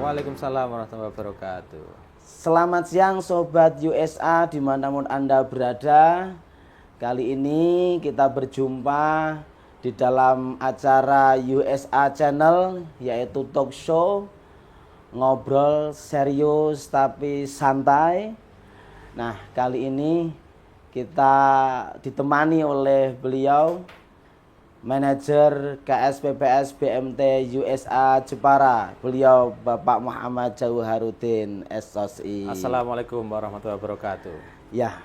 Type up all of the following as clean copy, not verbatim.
Waalaikumsalam warahmatullahi wabarakatuh. Selamat siang Sobat USA dimanapun Anda berada. Kali ini kita berjumpa di dalam acara USA Channel, yaitu talk show ngobrol serius tapi santai. Nah, kali ini kita ditemani oleh beliau, Manajer KSPPS BMT USA Jepara, beliau Bapak Muhammad Jauharuddin SOSI. Assalamualaikum warahmatullahi wabarakatuh. Ya,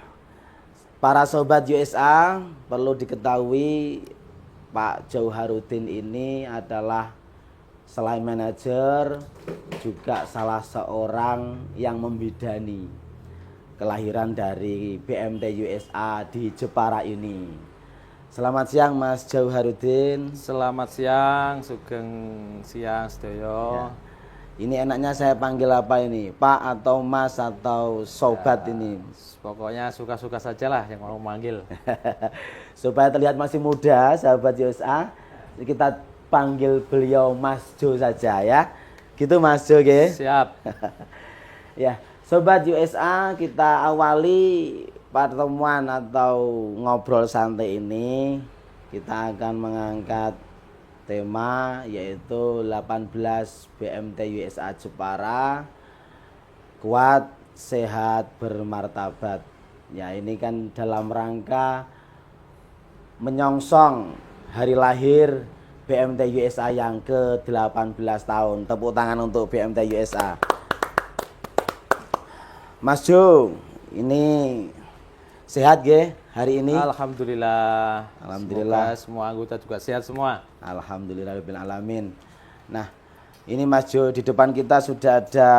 para Sobat USA perlu diketahui Pak Jauharuddin ini adalah selain manajer juga salah seorang yang membidani kelahiran dari BMT USA di Jepara ini. Selamat siang Mas Jauharuddin. Selamat siang, sugeng siang sedoyo. Ya. Ini enaknya saya panggil apa ini? Pak atau Mas atau Sobat Ya, ini? pokoknya suka-suka saja lah yang mau manggil. Supaya terlihat masih muda, sahabat USA, kita panggil beliau Mas Jo saja ya. Gitu Mas Jo, ya. Siap. Ya, Sobat USA, kita awali pertemuan atau ngobrol santai ini. Kita akan mengangkat tema yaitu 18 BMT USA Jepara, kuat, sehat, bermartabat. Ya, ini kan dalam rangka menyongsong hari lahir BMT USA yang ke-18 tahun. Tepuk tangan untuk BMT USA. Mas Jo, ini sehat ge hari ini? Alhamdulillah. Alhamdulillah. Semoga semua anggota juga sehat semua. Alhamdulillahirabbil alamin. Nah, ini Mas Jo, di depan kita sudah ada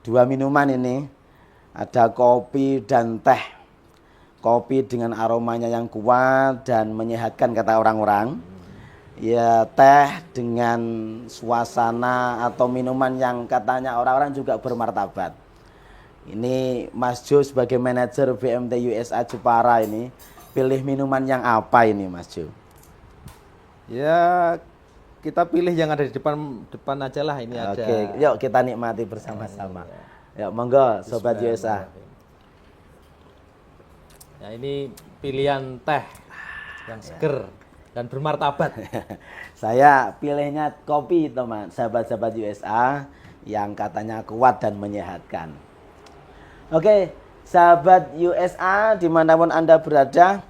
dua minuman ini. Ada kopi dan teh. Kopi dengan aromanya yang kuat dan menyehatkan kata orang-orang. Ya, teh dengan suasana atau minuman yang katanya orang-orang juga bermartabat. Ini Mas Jo sebagai manajer BMT USA Jepara ini pilih minuman yang apa ini Mas Jo? Ya, kita pilih yang ada di depan aja lah. Ini ada. Oke, yuk kita nikmati bersama-sama. Yuk, monggo Sobat USA. Ya, ini pilihan teh yang seger dan bermartabat. Saya pilihnya kopi teman, sahabat-sahabat USA yang katanya kuat dan menyehatkan. Oke, sahabat USA dimanapun Anda berada,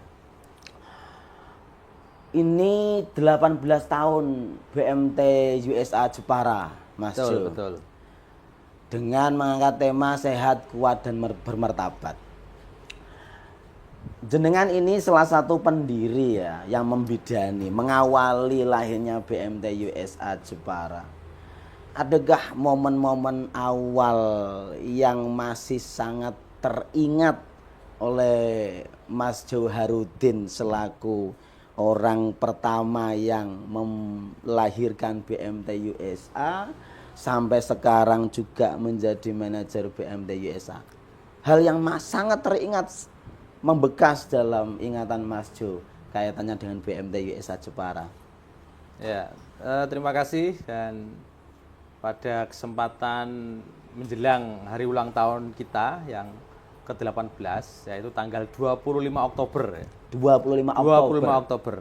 ini 18 tahun BMT USA Jepara, Mas Jo. Betul. Dengan mengangkat tema sehat, kuat, dan bermartabat. Jenengan ini salah satu pendiri ya, yang membidani, mengawali lahirnya BMT USA Jepara. Adakah momen-momen awal yang masih sangat teringat oleh Mas Jauharuddin selaku orang pertama yang melahirkan BMT USA sampai sekarang juga menjadi manajer BMT USA? Hal yang sangat teringat, membekas dalam ingatan Mas Jo kaitannya dengan BMT USA Jepara. Ya, terima kasih. Dan pada kesempatan menjelang hari ulang tahun kita yang ke-18, yaitu tanggal 25 Oktober. 25 Oktober. 25 Oktober.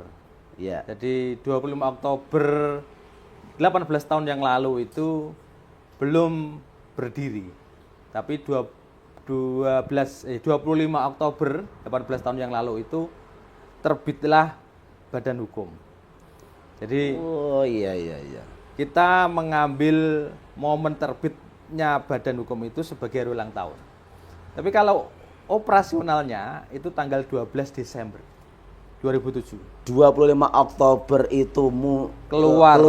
Ya. Jadi 25 Oktober 18 tahun yang lalu itu belum berdiri. Tapi 25 Oktober 18 tahun yang lalu itu terbitlah badan hukum. Jadi Oh iya. kita mengambil momen terbitnya badan hukum itu sebagai hari ulang tahun. Tapi kalau operasionalnya itu tanggal 12 Desember 2007. 25 Oktober itu Keluar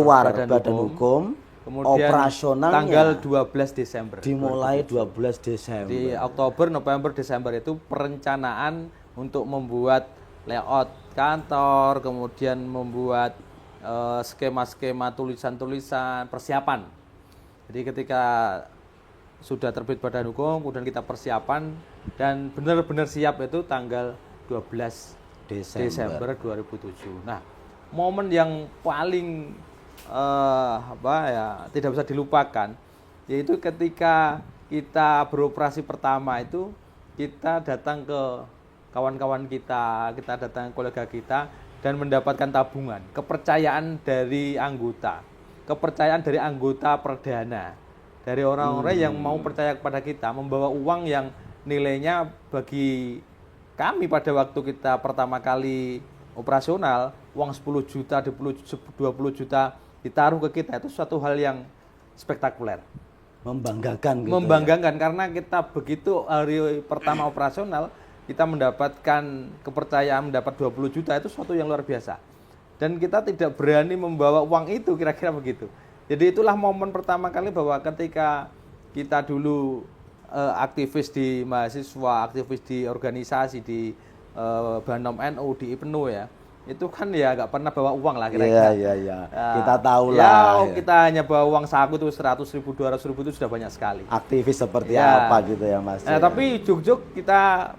badan hukum. Kemudian operasionalnya tanggal 12 Desember. Dimulai 12 Desember. Di Oktober, November, Desember itu perencanaan untuk membuat layout kantor, kemudian membuat skema-skema tulisan-tulisan persiapan. Jadi ketika sudah terbit badan hukum, kemudian kita persiapan dan benar-benar siap itu tanggal 12 Desember 2007. Nah, momen yang paling tidak bisa dilupakan yaitu ketika kita beroperasi pertama itu kita datang ke kawan-kawan kita datang ke kolega kita dan mendapatkan tabungan, kepercayaan dari anggota perdana, dari orang-orang yang mau percaya kepada kita, membawa uang yang nilainya bagi kami pada waktu kita pertama kali operasional, uang 10 juta, 20 juta ditaruh ke kita, itu suatu hal yang spektakuler. Membanggakan gitu. Membanggakan karena kita begitu hari pertama operasional, kita mendapatkan kepercayaan mendapat 20 juta, itu suatu yang luar biasa. Dan kita tidak berani membawa uang itu, kira-kira begitu. Jadi itulah momen pertama kali bahwa ketika kita dulu aktivis di mahasiswa, aktivis di organisasi, di Banom NU, di IPNU ya, itu kan ya nggak pernah bawa uang lah kira-kira. Iya. Kita tahu ya, lah. Kita hanya bawa uang saku itu 100 ribu, 200 ribu itu sudah banyak sekali. Aktivis seperti apa gitu ya Mas. Tapi juk-juk kita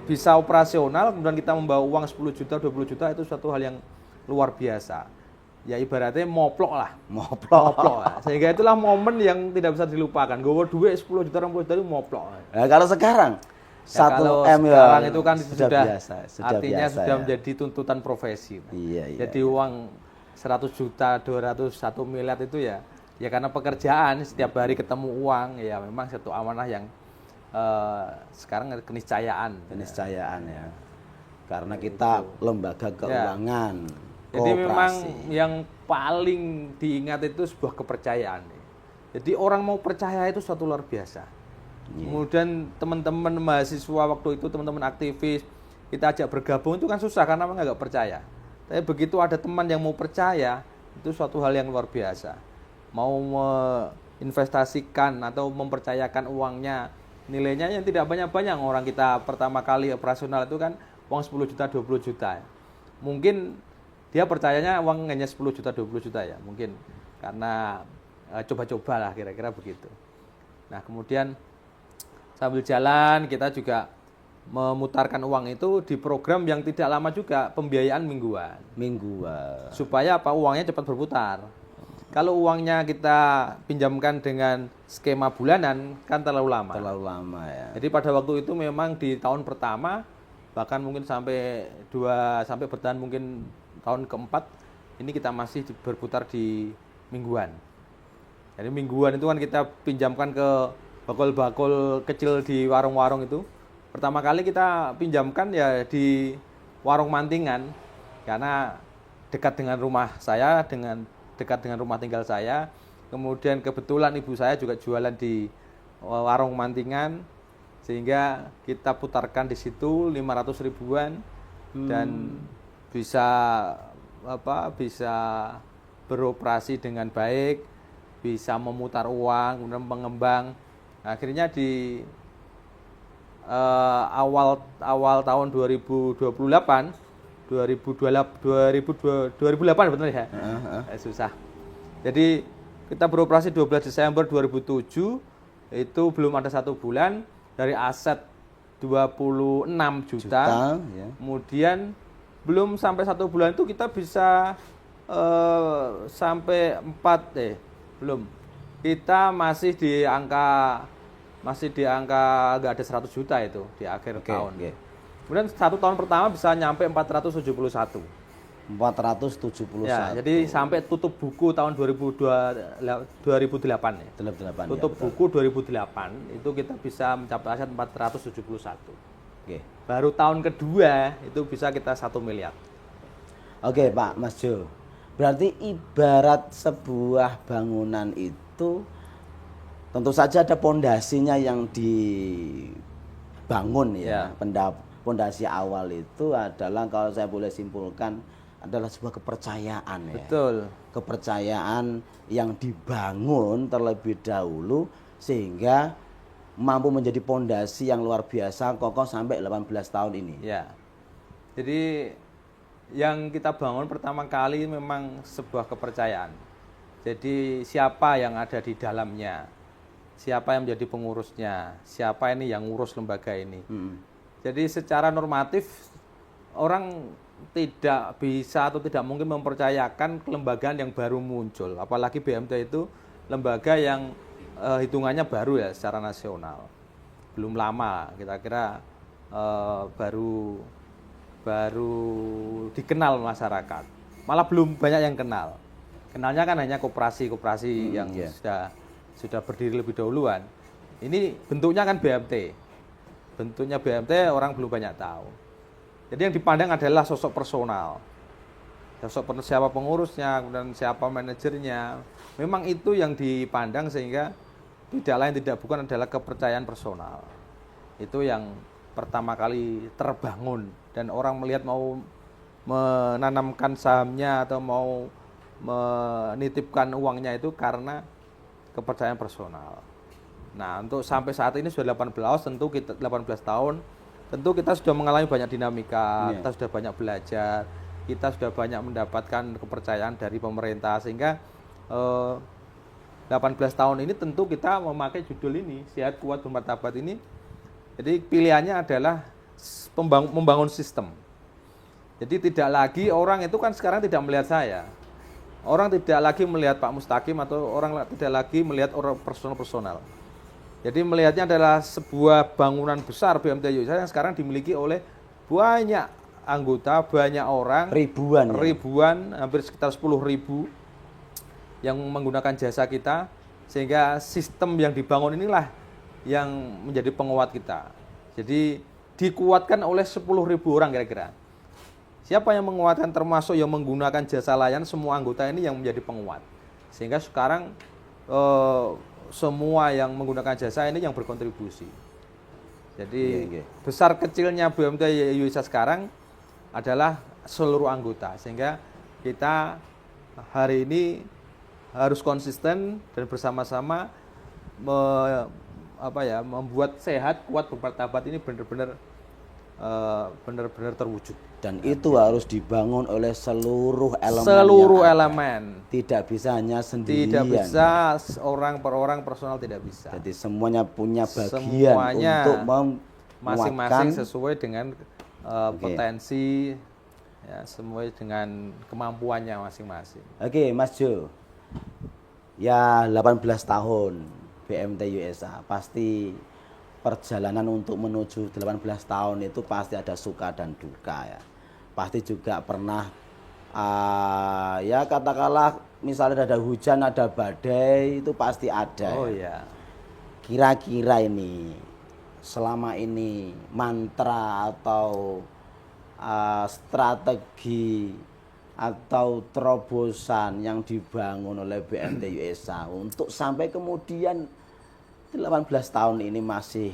bisa operasional, kemudian kita membawa uang 10 juta, 20 juta, itu suatu hal yang luar biasa. Ya ibaratnya moplok lah. Sehingga itulah momen yang tidak bisa dilupakan. Gue duit 10 juta, 20 juta itu moplok. Nah, kalau sekarang kalau 1 M sekarang itu kan sudah biasa, artinya biasa, sudah ya. menjadi tuntutan profesi. Iya. Jadi uang 100 juta, 200, 1 miliar itu ya karena pekerjaan, setiap hari ketemu uang, ya memang satu amanah yang sekarang keniscayaan ya. Karena kita lembaga keuangan. Jadi kooperasi. memang yang paling diingat itu sebuah kepercayaan. Jadi orang mau percaya itu suatu luar biasa. Kemudian teman-teman mahasiswa waktu itu, teman-teman aktivis, kita ajak bergabung itu kan susah karena memang nggak percaya. Tapi begitu ada teman yang mau percaya, itu suatu hal yang luar biasa. Mau menginvestasikan atau mempercayakan uangnya, nilainya yang tidak banyak-banyak. Orang kita pertama kali operasional itu kan uang 10 juta, 20 juta. Mungkin dia percayanya uang hanya 10 juta, 20 juta ya. Mungkin karena coba-coba lah kira-kira begitu. Nah kemudian sambil jalan kita juga memutarkan uang itu di program yang tidak lama juga, pembiayaan mingguan. Supaya apa? Uangnya cepat berputar. Kalau uangnya kita pinjamkan dengan skema bulanan kan terlalu lama. Ya. Jadi pada waktu itu memang di tahun pertama, bahkan mungkin sampai bertahan mungkin tahun keempat, ini kita masih berputar di mingguan. Jadi mingguan itu kan kita pinjamkan ke bakul-bakul kecil di warung-warung itu. Pertama kali kita pinjamkan ya di warung Mantingan, karena dekat dengan rumah saya, dekat dengan rumah tinggal saya. Kemudian kebetulan ibu saya juga jualan di warung Mantingan, sehingga kita putarkan di situ 500 ribuan dan bisa beroperasi dengan baik, bisa memutar uang, kemudian mengembang. Akhirnya di awal tahun 2008 betul ya? Susah. Jadi kita beroperasi 12 Desember 2007, itu belum ada 1 bulan, dari aset 26 juta ya. Kemudian belum sampai 1 bulan itu kita bisa sampai 4 belum. Kita masih di angka nggak ada 100 juta itu di akhir tahun. Kemudian 1 tahun pertama bisa nyampe 471. Ya, jadi sampai tutup buku tahun 2008 ya. Tutup buku 2008 itu kita bisa mencapai aset 471. Baru tahun kedua itu bisa kita 1 miliar. Oke Pak Mas Jo. Berarti ibarat sebuah bangunan itu tentu saja ada pondasinya yang dibangun ya. Pondasi awal itu adalah, kalau saya boleh simpulkan, adalah sebuah kepercayaan ya. Betul. Kepercayaan yang dibangun terlebih dahulu sehingga mampu menjadi pondasi yang luar biasa kokoh sampai 18 tahun ini. Ya. Jadi yang kita bangun pertama kali memang sebuah kepercayaan. Jadi siapa yang ada di dalamnya? Siapa yang menjadi pengurusnya? Siapa ini yang ngurus lembaga ini? Jadi secara normatif orang tidak bisa atau tidak mungkin mempercayakan kelembagaan yang baru muncul. Apalagi BMT itu lembaga yang hitungannya baru ya secara nasional. Belum lama, kira-kira baru dikenal masyarakat. Malah belum banyak yang kenal. Kenalnya kan hanya koperasi-koperasi yang sudah berdiri lebih dahuluan. Ini bentuknya kan BMT. Bentuknya BMT orang belum banyak tahu. Jadi yang dipandang adalah sosok personal. Siapa pengurusnya, kemudian siapa manajernya. Memang itu yang dipandang sehingga tidak lain tidak bukan adalah kepercayaan personal. Itu yang pertama kali terbangun dan orang melihat mau menanamkan sahamnya atau mau menitipkan uangnya itu karena kepercayaan personal. Nah, untuk sampai saat ini sudah 18 tahun, tentu kita sudah mengalami banyak dinamika, kita sudah banyak belajar, kita sudah banyak mendapatkan kepercayaan dari pemerintah sehingga 18 tahun ini tentu kita memakai judul ini, Sehat Kuat Bermartabat ini. Jadi pilihannya adalah membangun sistem. Jadi tidak lagi orang itu kan sekarang tidak melihat saya. Orang tidak lagi melihat Pak Mustaqim atau orang tidak lagi melihat orang personal. Jadi melihatnya adalah sebuah bangunan besar BMT USA yang sekarang dimiliki oleh banyak anggota, banyak orang, ribuan, hampir sekitar 10.000 yang menggunakan jasa kita, sehingga sistem yang dibangun inilah yang menjadi penguat kita. Jadi dikuatkan oleh 10.000 orang kira-kira. Siapa yang menguatkan termasuk yang menggunakan jasa layan, semua anggota ini yang menjadi penguat. Sehingga sekarang semua yang menggunakan jasa ini yang berkontribusi. Jadi besar kecilnya BMT USA sekarang adalah seluruh anggota. Sehingga kita hari ini harus konsisten dan bersama-sama membuat Sehat Kuat Bermartabat ini benar-benar terwujud. Dan itu harus dibangun oleh seluruh elemen. Tidak bisa hanya sendirian. Tidak bisa orang per orang personal, tidak bisa. Jadi semuanya punya bagian untuk masing-masing sesuai dengan potensi, ya, sesuai dengan kemampuannya masing-masing. Oke, Mas Jo. Ya 18 tahun BMT USA, pasti perjalanan untuk menuju 18 tahun itu pasti ada suka dan duka ya. Pasti juga pernah ya katakanlah misalnya ada hujan, ada badai, itu pasti ada. Oh ya. Kira-kira ini selama ini mantra atau strategi atau terobosan yang dibangun oleh BMT USA untuk sampai kemudian 18 tahun ini masih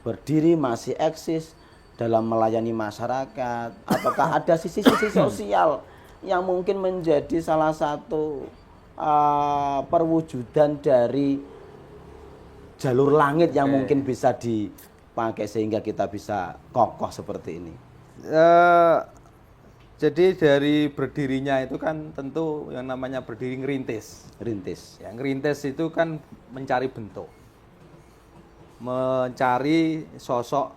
berdiri, masih eksis dalam melayani masyarakat, apakah ada sisi-sisi sosial yang mungkin menjadi salah satu perwujudan dari jalur langit yang mungkin bisa dipakai sehingga kita bisa kokoh seperti ini? Jadi dari berdirinya itu kan tentu yang namanya berdiri ngerintis. Ya, ngerintis itu kan mencari bentuk, mencari sosok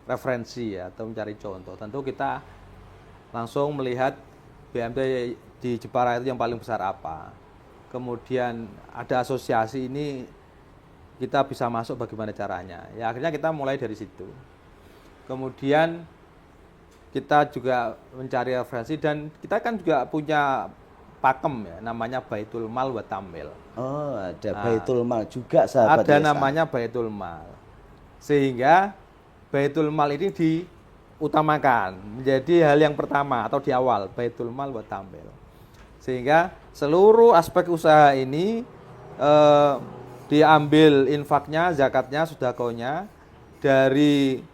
referensi ya, atau mencari contoh. Tentu kita langsung melihat BMT di Jepara itu yang paling besar apa. Kemudian ada asosiasi ini, kita bisa masuk bagaimana caranya. Ya akhirnya kita mulai dari situ. Kemudian kita juga mencari referensi dan kita kan juga punya pakem ya, namanya Baitul Mal wa Tamil. Oh, ada Baitul Mal juga sahabat. Ada namanya Baitul Mal. Sehingga Baitul Mal ini diutamakan menjadi hal yang pertama atau di awal, Baitul Mal wa Tamil. Sehingga seluruh aspek usaha ini diambil infaknya, zakatnya, sedekahnya dari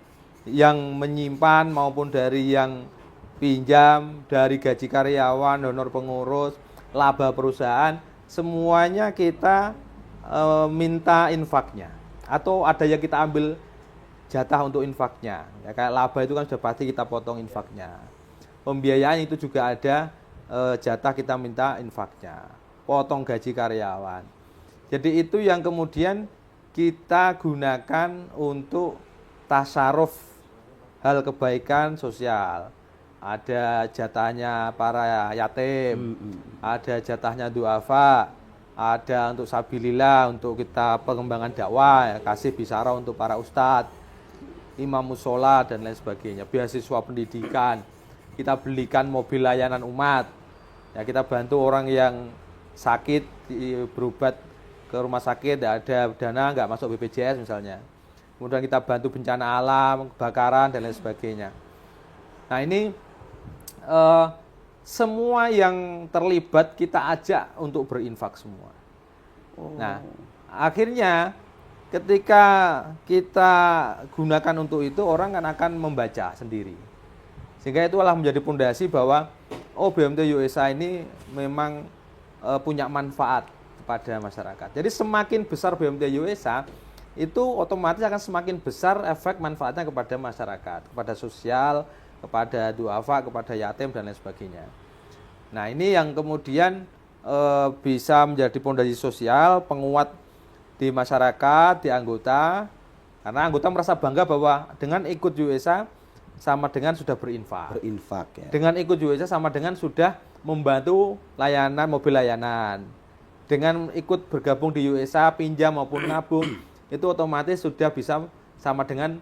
yang menyimpan maupun dari yang pinjam, dari gaji karyawan, honor pengurus, laba perusahaan, semuanya kita minta infaknya. Atau ada yang kita ambil jatah untuk infaknya. Ya, kayak laba itu kan sudah pasti kita potong infaknya. Pembiayaan itu juga ada jatah kita minta infaknya. Potong gaji karyawan. Jadi itu yang kemudian kita gunakan untuk tasarruf hal kebaikan sosial. Ada jatahnya para yatim, ada jatahnya duafa, ada untuk sabilillah, untuk kita pengembangan dakwah, ya, kasih bisyarah untuk para ustadz, imam musola dan lain sebagainya, beasiswa pendidikan, kita belikan mobil layanan umat, ya kita bantu orang yang sakit berobat ke rumah sakit, ada dana nggak masuk BPJS misalnya, kemudian kita bantu bencana alam, kebakaran dan lain sebagainya. Nah ini semua yang terlibat kita ajak untuk berinfak semua. Nah, akhirnya ketika kita gunakan untuk itu, orang kan akan membaca sendiri. Sehingga itulah menjadi pondasi bahwa BMT USA ini memang punya manfaat kepada masyarakat. Jadi semakin besar BMT USA, itu otomatis akan semakin besar efek manfaatnya kepada masyarakat, kepada sosial, kepada duafa, kepada yatim dan lain sebagainya. Nah ini yang kemudian bisa menjadi pondasi sosial, penguat di masyarakat, di anggota, karena anggota merasa bangga bahwa dengan ikut USA sama dengan sudah berinfak. Berinfak ya. Dengan ikut USA sama dengan sudah membantu layanan mobil layanan. Dengan ikut bergabung di USA, pinjam maupun nabung, itu otomatis sudah bisa sama dengan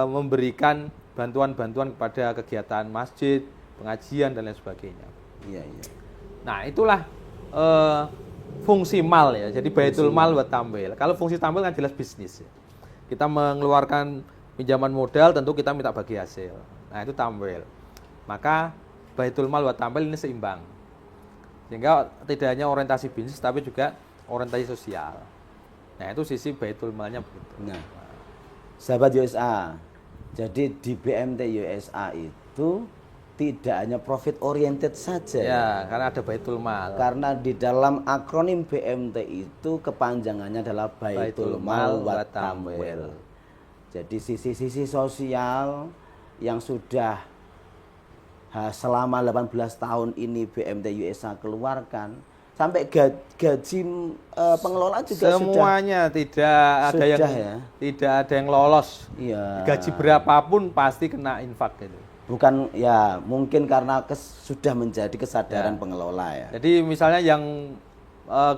memberikan bantuan-bantuan kepada kegiatan masjid, pengajian dan lain sebagainya. Iya, iya. Nah, itulah fungsi mal ya. Jadi baitul mal buat tampil. Kalau fungsi tampil kan jelas bisnis ya. Kita mengeluarkan pinjaman modal, tentu kita minta bagi hasil. Nah, itu tampil. Maka baitul mal buat tampil ini seimbang. Sehingga tidak hanya orientasi bisnis tapi juga orientasi sosial. Nah, itu sisi baitul malnya begitu. Nah, sahabat USA, jadi di BMT USA itu tidak hanya profit oriented saja. Ya, karena ada baitul mal. Karena di dalam akronim BMT itu kepanjangannya adalah Baitul Mal wa Tamwil. Jadi sisi-sisi sosial yang sudah selama 18 tahun ini BMT USA keluarkan, sampai gaji pengelola juga semuanya sudah, tidak ada yang lolos. Iya. Gaji berapapun pasti kena infak gitu. Bukan ya, mungkin karena sudah menjadi kesadaran pengelola ya. Jadi misalnya yang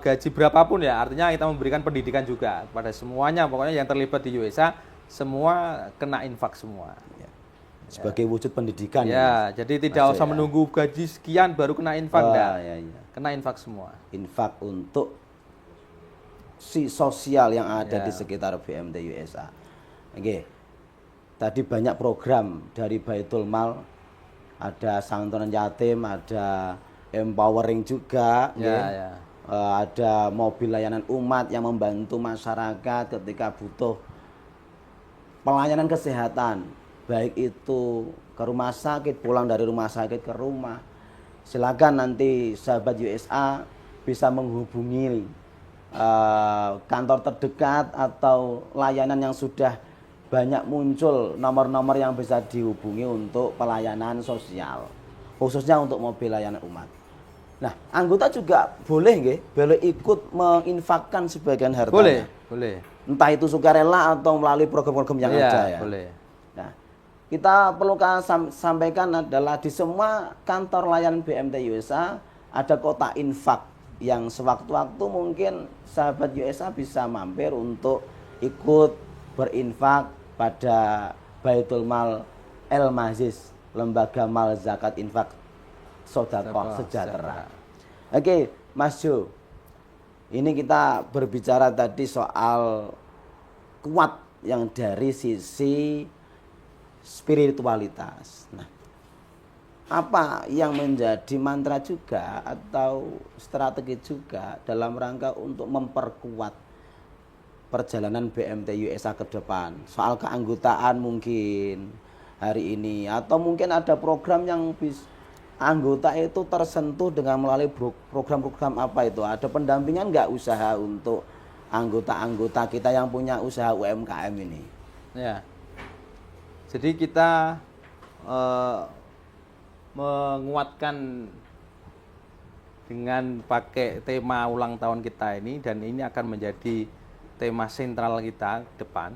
gaji berapapun ya, artinya kita memberikan pendidikan juga kepada semuanya, pokoknya yang terlibat di USA semua kena infak semua. Ya. Sebagai wujud pendidikan ya. Jadi tidak usah menunggu gaji sekian baru kena infak, ya. Kena infak semua. Infak untuk si sosial yang ada di sekitar BMT USA. Oke. Tadi banyak program dari Baitul Mal, ada santunan yatim, ada empowering juga, ada mobil layanan umat yang membantu masyarakat ketika butuh pelayanan kesehatan, baik itu ke rumah sakit, pulang dari rumah sakit ke rumah. Silakan nanti sahabat USA bisa menghubungi kantor terdekat atau layanan yang sudah banyak muncul nomor-nomor yang bisa dihubungi untuk pelayanan sosial, khususnya untuk mobil layanan umat. Nah, anggota juga boleh ikut menginfakkan sebagian hartanya. Boleh. Entah itu sukarela atau melalui program-program yang ada ya. Boleh. Nah, kita perlu sampaikan adalah di semua kantor layanan BMT USA ada kotak infak yang sewaktu-waktu mungkin sahabat USA bisa mampir untuk ikut berinfak pada Baitul Mal El Maziz, Lembaga Mal Zakat Infak Sodakoh Sejahtera. Oke, Mas Jo, ini kita berbicara tadi soal kuat yang dari sisi spiritualitas. Nah, apa yang menjadi mantra juga atau strategi juga dalam rangka untuk memperkuat perjalanan BMT USA ke depan? Soal keanggotaan mungkin hari ini, atau mungkin ada program yang anggota itu tersentuh dengan melalui program-program apa itu? Ada pendampingan nggak usaha untuk anggota-anggota kita yang punya usaha UMKM ini? Ya, jadi kita menguatkan dengan pakai tema ulang tahun kita ini, dan ini akan menjadi tema sentral kita ke depan.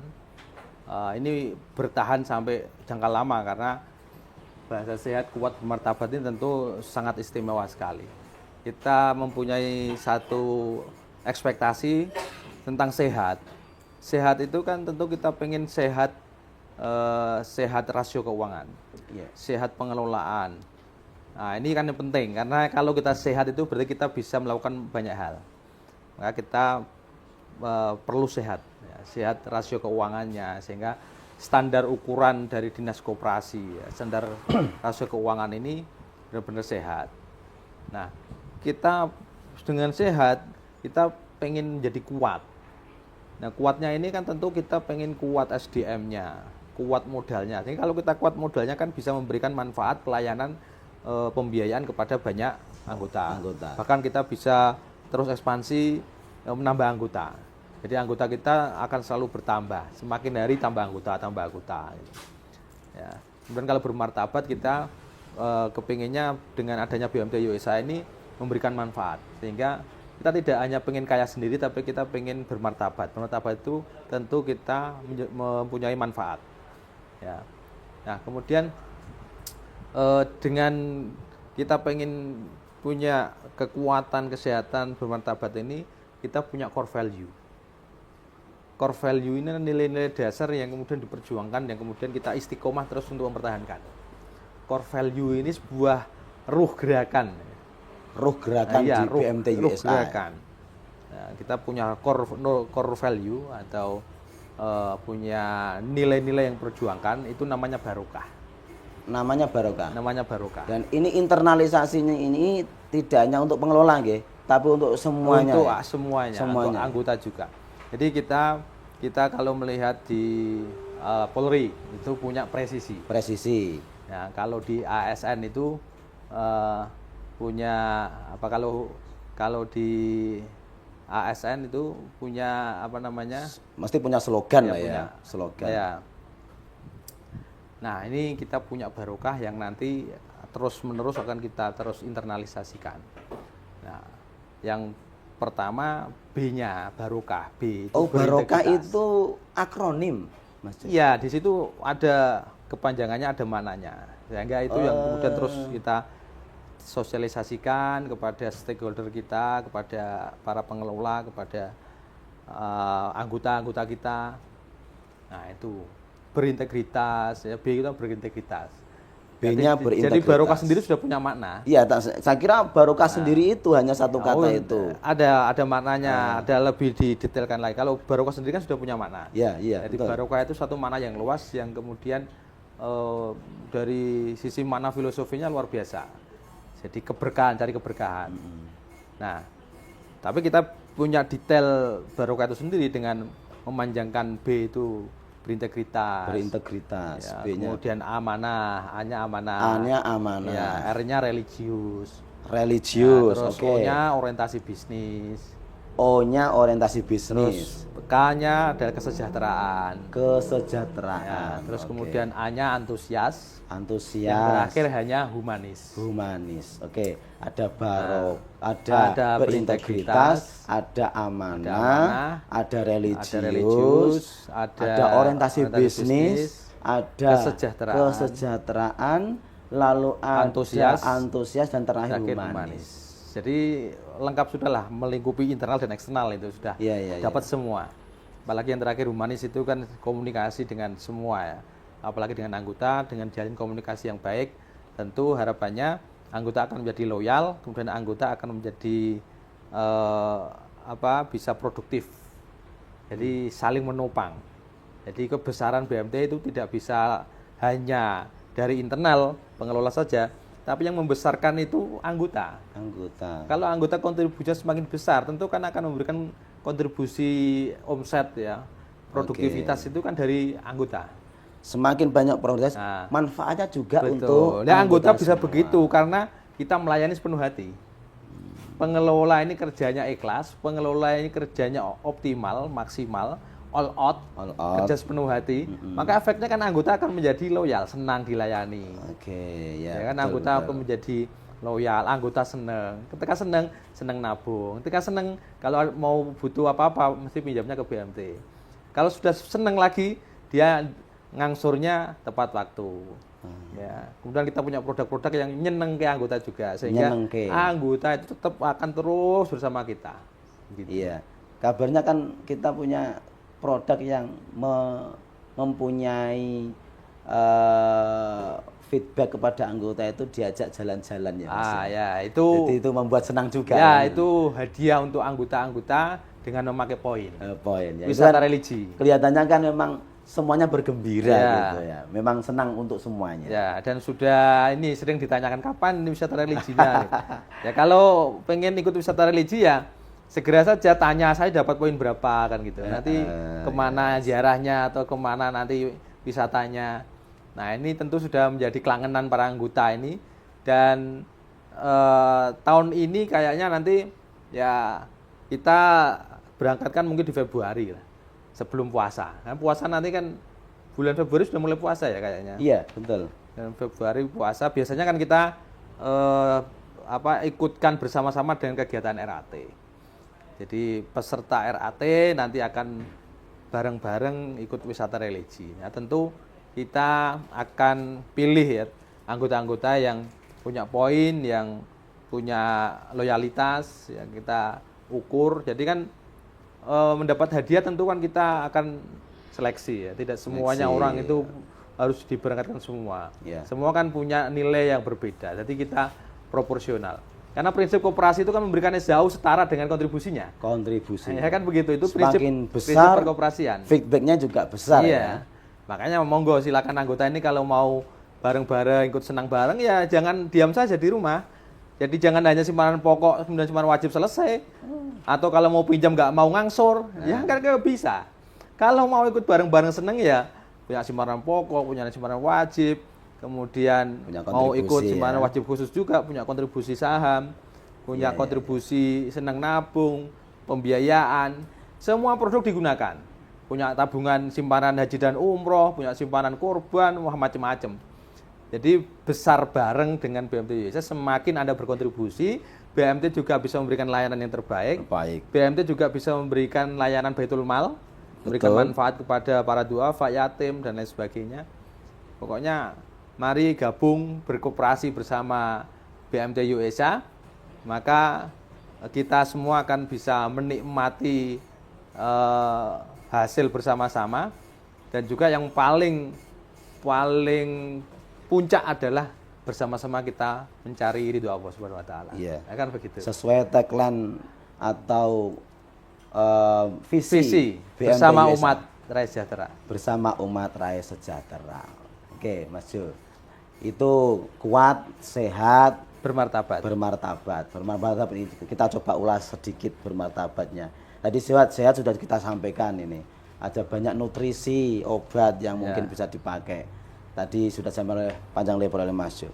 Ini bertahan sampai jangka lama karena bahasa sehat kuat bermartabat ini tentu sangat istimewa sekali. Kita mempunyai satu ekspektasi tentang sehat. Sehat itu kan tentu kita pengen sehat, sehat rasio keuangan, Iya. sehat pengelolaan. Nah ini kan yang penting, karena kalau kita sehat itu berarti kita bisa melakukan banyak hal. Maka kita perlu sehat, ya, sehat rasio keuangannya, sehingga standar ukuran dari dinas koperasi, ya, standar rasio keuangan ini benar-benar sehat. Nah, kita dengan sehat, kita pengen jadi kuat. Nah, kuatnya ini kan tentu kita pengen kuat SDM-nya, kuat modalnya. Jadi kalau kita kuat modalnya kan bisa memberikan manfaat pelayanan pembiayaan kepada banyak anggota. Bahkan kita bisa terus ekspansi menambah anggota. Jadi anggota kita akan selalu bertambah, semakin hari tambah anggota. Ya. Kemudian kalau bermartabat kita kepinginnya dengan adanya BMT USA ini memberikan manfaat, sehingga kita tidak hanya pengen kaya sendiri, tapi kita pengen bermartabat. Bermartabat itu tentu kita mempunyai manfaat. Ya. Nah kemudian dengan kita pengen punya kekuatan kesehatan bermartabat ini, kita punya core value. Core value ini nilai-nilai dasar yang kemudian diperjuangkan, yang kemudian kita istiqomah terus untuk mempertahankan. Core value ini sebuah ruh gerakan Di BMT USA. Ruh gerakan. Nah, kita punya core value atau punya nilai-nilai yang perjuangkan, itu namanya barokah. Namanya barokah. Dan ini internalisasinya ini tidak hanya untuk pengelola nggih, tapi untuk semuanya. Untuk semuanya. Untuk anggota juga. Jadi kita kalau melihat di Polri itu punya presisi. Ya, kalau di ASN itu punya apa, kalau di ASN itu punya apa namanya? Mesti punya slogan lah ya. Slogan. Ya. Nah, ini kita punya barokah yang nanti terus-menerus akan kita terus internalisasikan. Nah, yang pertama B-nya barokah. B itu barokah itu akronim, Mas. Iya, di situ ada kepanjangannya, ada maknanya. Sehingga itu yang kemudian terus kita sosialisasikan kepada stakeholder kita, kepada para pengelola, kepada anggota-anggota kita. Nah, itu berintegritas, ya, B itu berintegritas. B-nya berintegritas. Jadi barokah sendiri sudah punya makna. Iya, saya kira barokah sendiri itu hanya satu kata itu. Ada maknanya, ada lebih didetailkan lagi. Kalau barokah sendiri kan sudah punya makna. Iya. Jadi betul. Barokah itu satu makna yang luas, yang kemudian dari sisi makna filosofinya luar biasa. Jadi keberkahan, cari keberkahan. Nah, tapi kita punya detail barokah itu sendiri dengan memanjangkan B itu berintegritas. Ya, kemudian amanah, A-nya amanah. Ya, R-nya religius. Ya, terus O-nya orientasi bisnis. Terus K-nya adalah kesejahteraan. Ya, terus kemudian A-nya antusias. Yang terakhir hanya humanis. Oke. Ada berintegritas, ada amanah, ada religius, ada orientasi bisnis, ada kesejahteraan, lalu ada antusias dan terakhir humanis. Jadi lengkap sudahlah, melingkupi internal dan eksternal itu sudah dapat semua. Apalagi yang terakhir humanis itu kan komunikasi dengan semua ya. Apalagi dengan anggota, dengan jalin komunikasi yang baik, tentu harapannya anggota akan menjadi loyal, kemudian anggota akan menjadi bisa produktif. Jadi saling menopang. Jadi kebesaran BMT itu tidak bisa hanya dari internal pengelola saja, tapi yang membesarkan itu anggota. Kalau anggota kontribusinya semakin besar, tentu kan akan memberikan kontribusi omset ya. Produktivitas itu kan dari anggota. Semakin banyak produktivitas, manfaatnya juga untuk anggota bisa semua. Begitu karena kita melayani sepenuh hati. Pengelola ini kerjanya ikhlas, pengelola ini kerjanya optimal, maksimal, all out, kerja sepenuh hati. Maka efeknya kan anggota akan menjadi loyal, senang dilayani. Ya kan, betul, anggota akan menjadi loyal, anggota senang. Ketika senang nabung. Ketika senang, kalau mau butuh apa-apa mesti pinjamnya ke BMT. Kalau sudah senang lagi, dia ngangsurnya tepat waktu. Ya, kemudian kita punya produk-produk yang nyeneng ke anggota juga, sehingga anggota itu tetap akan terus bersama kita. Gitu. Iya. Kabarnya kan kita punya produk yang mempunyai feedback kepada anggota itu diajak jalan-jalan ya Mas. Ya itu. Jadi itu membuat senang juga. Ya, kan? itu hadiah untuk anggota-anggota dengan memakai poin. Poin ya. Wisata Kan religi. Kelihatannya kan memang semuanya bergembira Ya. gitu ya. Memang senang untuk semuanya. Ya, dan sudah ini sering ditanyakan kapan ini wisata religinya. Ya kalau pengen ikut wisata religi ya segera saja tanya saya dapat poin berapa kan gitu. Nanti kemana ziarahnya atau kemana nanti wisatanya. Nah ini tentu sudah menjadi kelangenan para anggota ini dan tahun ini kayaknya nanti ya kita berangkatkan mungkin di Februari lah, sebelum puasa. Nah, puasa nanti kan bulan Februari sudah mulai puasa ya kayaknya. Iya betul. Dan Februari puasa biasanya kan kita ikutkan bersama-sama dengan kegiatan RAT. Jadi peserta RAT nanti akan bareng-bareng ikut wisata religi. Nah, tentu kita akan pilih ya anggota-anggota yang punya poin, yang punya loyalitas, yang kita ukur. Jadi kan mendapat hadiah tentu kan kita akan seleksi ya. Tidak semuanya orang itu harus diberangkatkan semua. Ya. Semua kan punya nilai yang berbeda. Jadi kita proporsional. Karena prinsip koperasi itu kan memberikan SDAU setara dengan kontribusinya. Kontribusi. Ya kan begitu, itu Semakin prinsip besar, perkoperasian. feedbacknya juga besar Iya. ya. Makanya monggo silakan anggota ini kalau mau bareng-bareng ikut senang bareng ya jangan diam saja di rumah. Jadi jangan hanya simpanan pokok kemudian simpanan wajib selesai. Atau kalau mau pinjam nggak mau ngangsur, ya kan nggak bisa. Kalau mau ikut bareng-bareng seneng ya punya simpanan pokok, punya simpanan wajib, kemudian mau ikut simpanan wajib khusus juga, punya kontribusi saham, punya kontribusi senang nabung, pembiayaan, semua produk digunakan. Punya tabungan simpanan haji dan umroh, punya simpanan kurban, wah macam-macam. Jadi besar bareng dengan BMT USA, semakin Anda berkontribusi, BMT juga bisa memberikan layanan yang terbaik. BMT juga bisa memberikan layanan Baitul Mal, memberikan manfaat kepada para duafa, yatim, dan lain sebagainya. Pokoknya mari gabung berkoperasi bersama BMT USA, maka kita semua akan bisa menikmati hasil bersama-sama, dan juga yang paling puncak adalah bersama-sama kita mencari ridho Allah Subhanahu wa taala. Iya. Ya kan begitu. Sesuai tagline atau visi bersama umat rakyat sejahtera. Bersama umat rakyat sejahtera. Oke, Mas Jo. Itu kuat, sehat, bermartabat. Bermartabat ini kita coba ulas sedikit bermartabatnya. Tadi sehat sudah kita sampaikan ini. Ada banyak nutrisi, obat yang mungkin bisa dipakai. Tadi sudah sampai panjang lebar oleh Mas Jo.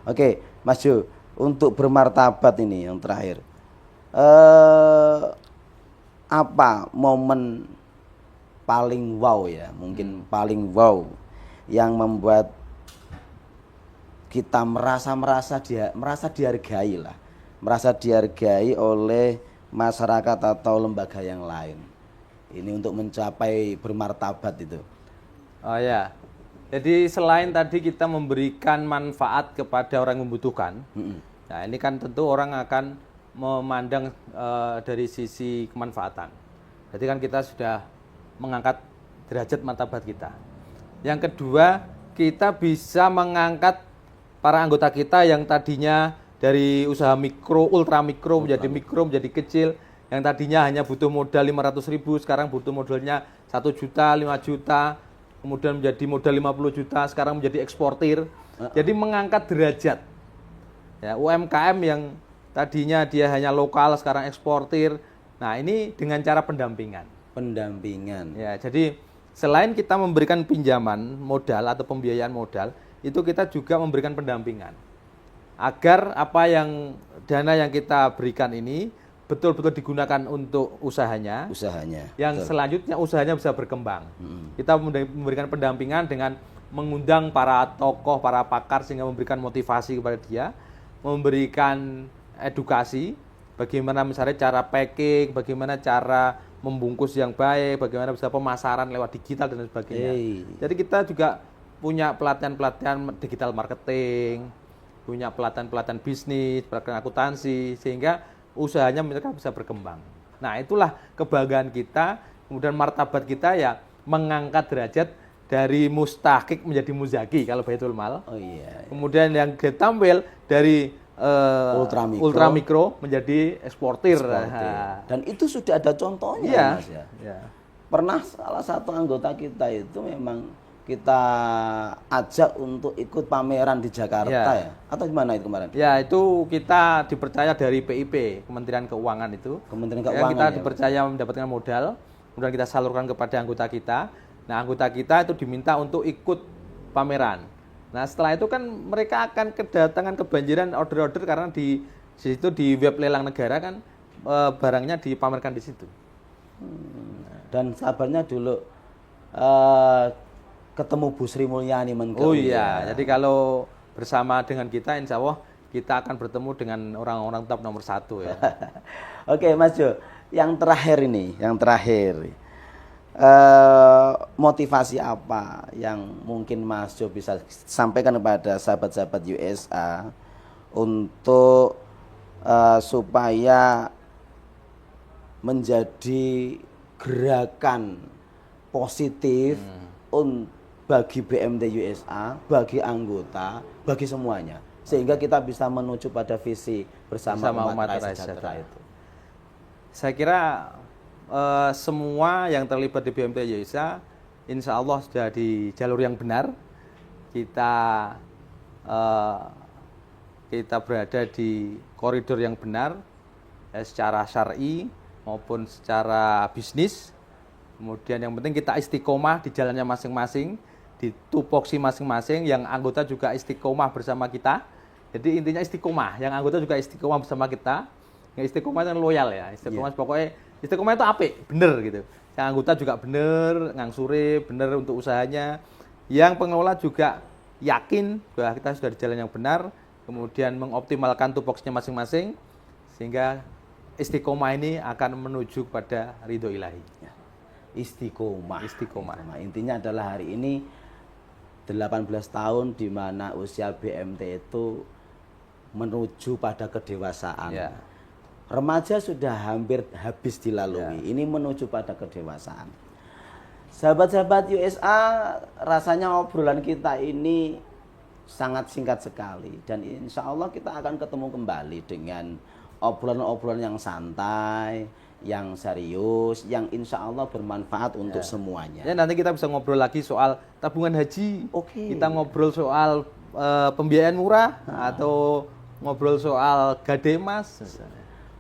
Oke, Mas Jo, untuk bermartabat ini yang terakhir. Apa momen paling wow ya? Mungkin paling wow yang membuat kita merasa dihargai lah. Merasa dihargai oleh masyarakat atau lembaga yang lain. Ini untuk mencapai bermartabat itu. Oh ya. Jadi selain tadi kita memberikan manfaat kepada orang yang membutuhkan, nah ini kan tentu orang akan memandang dari sisi kemanfaatan. Jadi kan kita sudah mengangkat derajat martabat kita. Yang kedua, kita bisa mengangkat para anggota kita yang tadinya dari usaha mikro, ultra mikro menjadi kecil, yang tadinya hanya butuh modal 500.000, sekarang butuh modalnya 1 juta, 5 juta, kemudian menjadi modal 50 juta, sekarang menjadi eksportir. Jadi mengangkat derajat. Ya, UMKM yang tadinya dia hanya lokal, sekarang eksportir. Nah, ini dengan cara pendampingan. Ya, jadi selain kita memberikan pinjaman modal atau pembiayaan modal, itu kita juga memberikan pendampingan. Agar dana yang kita berikan ini betul-betul digunakan untuk usahanya. Yang selanjutnya usahanya bisa berkembang. Kita memberikan pendampingan dengan mengundang para tokoh, para pakar sehingga memberikan motivasi kepada dia, memberikan edukasi, bagaimana misalnya cara packing, bagaimana cara membungkus yang baik, bagaimana bisa pemasaran lewat digital dan sebagainya. Jadi kita juga punya pelatihan-pelatihan digital marketing, punya pelatihan-pelatihan bisnis, pelatihan akuntansi, sehingga usahanya mereka bisa berkembang. Nah, itulah kebanggaan kita, kemudian martabat kita ya mengangkat derajat dari mustahqiq menjadi muzaki kalau Baitul Mal. Oh iya. Kemudian yang ditampil dari ultramikro menjadi eksportir. Dan itu sudah ada contohnya, Iya. Mas ya. Ya. Pernah salah satu anggota kita itu memang kita ajak untuk ikut pameran di Jakarta ya. Atau gimana itu kemarin? Ya, itu kita dipercaya dari PIP, Kementerian Keuangan itu. Kementerian Ya, Keuangan kita ya. dipercaya mendapatkan modal, kemudian kita salurkan kepada anggota kita. Nah, anggota kita itu diminta untuk ikut pameran. Nah, setelah itu kan mereka akan kedatangan kebanjiran order-order karena di situ di web lelang negara kan barangnya dipamerkan di situ. Dan sabarnya dulu ketemu Bu Sri Mulyani Menko. Oh iya, jadi kalau bersama dengan kita, insya Allah kita akan bertemu dengan orang-orang top nomor 1 ya. Oke, Mas Jo, yang terakhir, motivasi apa yang mungkin Mas Jo bisa sampaikan kepada sahabat-sahabat USA untuk supaya menjadi gerakan positif bagi BMT USA, bagi anggota, bagi semuanya, sehingga kita bisa menuju pada visi bersama umat rakyat sejahtera itu. Saya kira semua yang terlibat di BMT USA, insya Allah sudah di jalur yang benar. Kita berada di koridor yang benar, secara syar'i maupun secara bisnis. Kemudian yang penting kita istiqomah di jalannya masing-masing, di tupoksi masing-masing, yang anggota juga istiqomah bersama kita. Jadi intinya istiqomah, yang anggota juga istiqomah bersama kita. Yang istiqomah itu loyal ya, istiqomah pokoknya istiqomah itu apik, bener gitu. Yang anggota juga bener, ngangsure, bener untuk usahanya. Yang pengelola juga yakin bahwa kita sudah di jalan yang benar, kemudian mengoptimalkan tupoksinya masing-masing, sehingga istiqomah ini akan menuju pada ridho ilahi. Istiqomah. Intinya adalah hari ini 18 tahun di mana usia BMT itu menuju pada kedewasaan. Ya. Remaja sudah hampir habis dilalui. Ini menuju pada kedewasaan. Sahabat-sahabat USA, rasanya obrolan kita ini sangat singkat sekali. Dan insya Allah kita akan ketemu kembali dengan obrolan-obrolan yang santai, yang serius, yang insya Allah bermanfaat untuk semuanya. Ya, nanti kita bisa ngobrol lagi soal tabungan haji. Oke. Kita ngobrol soal pembiayaan murah atau ngobrol soal gade emas.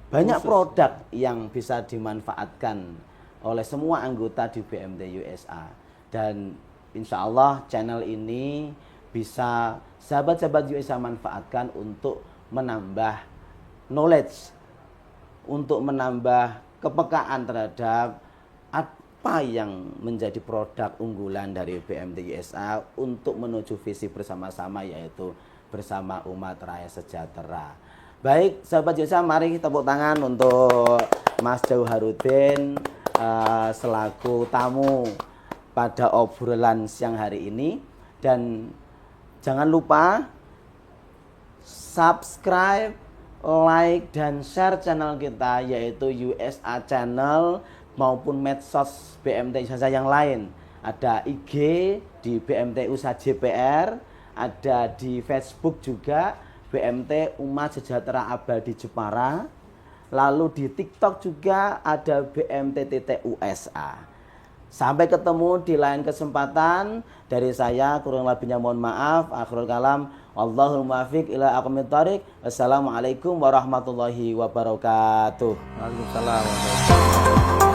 Banyak produk yang bisa dimanfaatkan oleh semua anggota di BMT USA. Dan insya Allah channel ini bisa sahabat-sahabat USA manfaatkan untuk menambah knowledge, untuk menambah kepekaan terhadap apa yang menjadi produk unggulan dari BMT USA untuk menuju visi bersama-sama, yaitu bersama umat rakyat sejahtera. Baik, sahabat USA, mari tepuk tangan untuk Mas Jauharuddin selaku tamu pada obrolan siang hari ini. Dan jangan lupa subscribe, like, dan share channel kita, yaitu USA Channel maupun medsos BMT USA yang lain. Ada IG di BMT USA JPR, ada di Facebook juga BMT Umat Sejahtera Abadi Jepara, lalu di TikTok juga ada BMT.USA. Sampai ketemu di lain kesempatan. Dari saya kurang lebihnya mohon maaf. Akhirul kalam, wallahul muwaffiq ila aqwamit thoriq. Wassalamualaikum warahmatullahi wabarakatuh. Waalaikumsalam warahmatullahi wabarakatuh.